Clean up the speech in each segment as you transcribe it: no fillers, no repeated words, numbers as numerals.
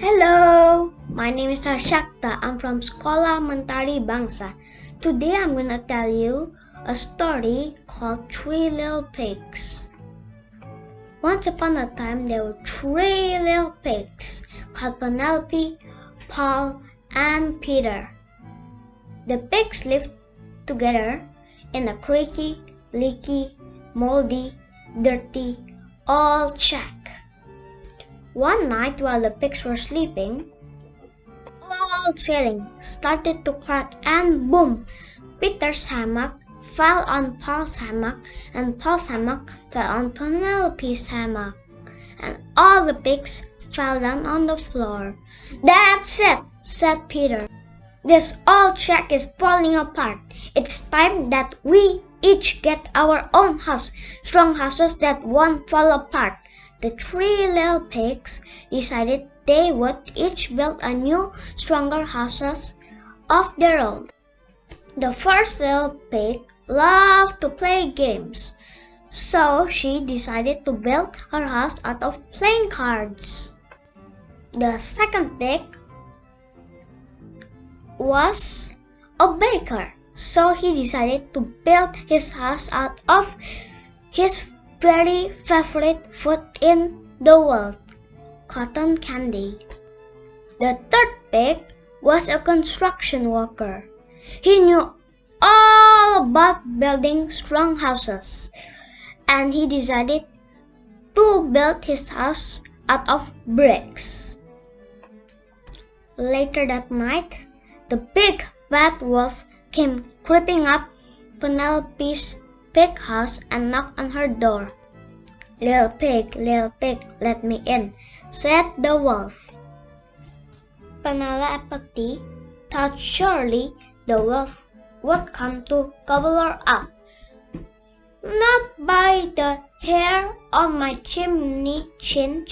Hello, my name is Arshakta. I'm from Sekolah Mentari Bangsa. Today I'm gonna tell you a story called Three Little Pigs. Once upon a time, there were three little pigs called Penelope, Paul, and Peter. The pigs lived together in a creaky, leaky, moldy, dirty, old shack. One night while the pigs were sleeping, all ceiling started to crack and boom! Peter's hammock fell on Paul's hammock and Paul's hammock fell on Penelope's hammock and all the pigs fell down on the floor. "That's it," said Peter. "This old shack is falling apart. It's time that we each get our own house, strong houses that won't fall apart." The three little pigs decided they would each build a new, stronger houses of their own. The first little pig loved to play games, so she decided to build her house out of playing cards. The second pig was a baker, so he decided to build his house out of his very favorite food in the world, cotton candy. The third pig was a construction worker. He knew all about building strong houses, and he decided to build his house out of bricks. Later that night, the big bad wolf came creeping up Penelope's pig house and knocked on her door. Little pig, let me in," said the wolf. Penelope thought surely the wolf would come to gobble her up. "Not by the hair on my chimney, chin,"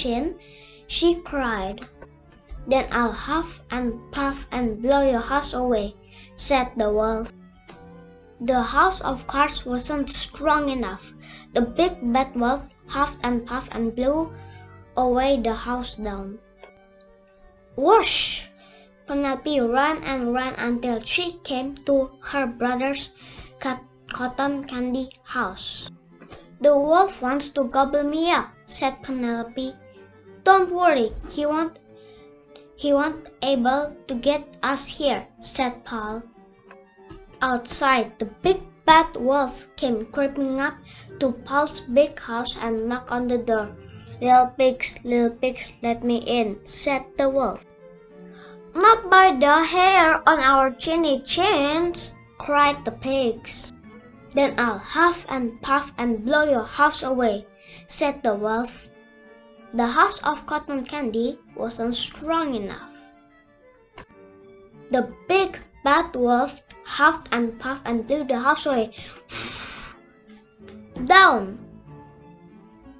she cried. "Then I'll huff and puff and blow your house away," said the wolf. The house of cards wasn't strong enough. The big bad wolf huffed and puffed and blew away the house down. Whoosh! Penelope ran and ran until she came to her brother's cotton candy house. "The wolf wants to gobble me up," said Penelope. "Don't worry, he won't able to get us here," said Paul. Outside, the big bad wolf came creeping up to Paul's big house and knocked on the door. Little pigs, let me in," said the wolf. "Not by the hair on our chinny chins," cried the pigs. "Then I'll huff and puff and blow your house away," said the wolf. The house of cotton candy wasn't strong enough. The big bad wolf huffed and puffed and blew the house away. Down!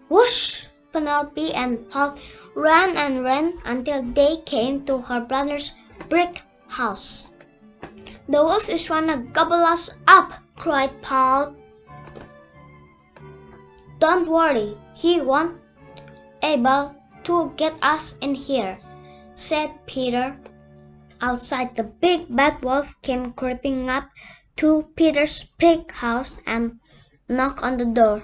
Whoosh! Penelope and Paul ran and ran until they came to her brother's brick house. "The wolf is trying to gobble us up," cried Paul. "Don't worry, he won't able to get us in here," said Peter. Outside, the big bad wolf came creeping up to Peter's pig house and knocked on the door.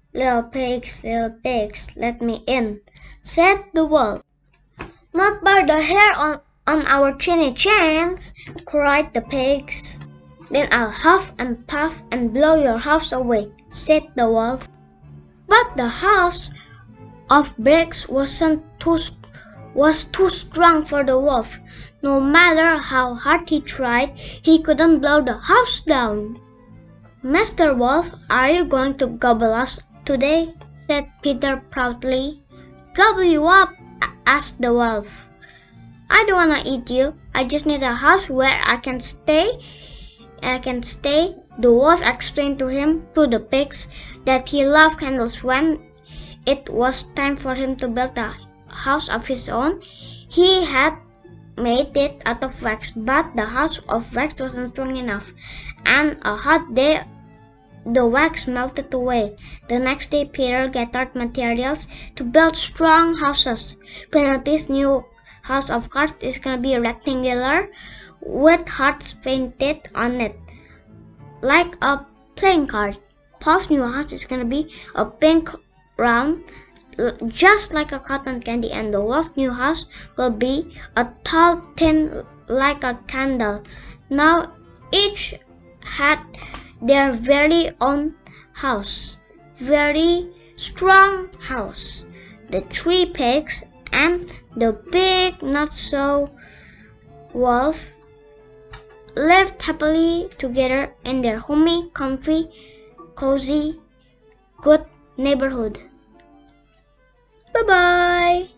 Little pigs, let me in," said the wolf. "Not by the hair on our chinny chins," cried the pigs. "Then I'll huff and puff and blow your house away," said the wolf. But the house of bricks was too strong for the wolf. No matter how hard he tried, he couldn't blow the house down. "Master Wolf, are you going to gobble us today?" said Peter proudly. "Gobble you up?" asked the wolf. "I don't want to eat you. I just need a house where I can stay. The wolf explained to the pigs that he loved candles. When it was time for him to build a house of his own, he had made it out of wax, but the house of wax wasn't strong enough, and a hot day the wax melted away. The next day, Peter gathered materials to build strong houses. Penelope's new house of cards is gonna be rectangular with hearts painted on it, like a playing card. Paul's new house is gonna be a pink round, just like a cotton candy, and the wolf's new house will be a tall, thin, like a candle. Now each had their very own house, very strong house. The 3 pigs and the big not so wolf lived happily together in their homey, comfy, cozy, good neighborhood. Bye bye.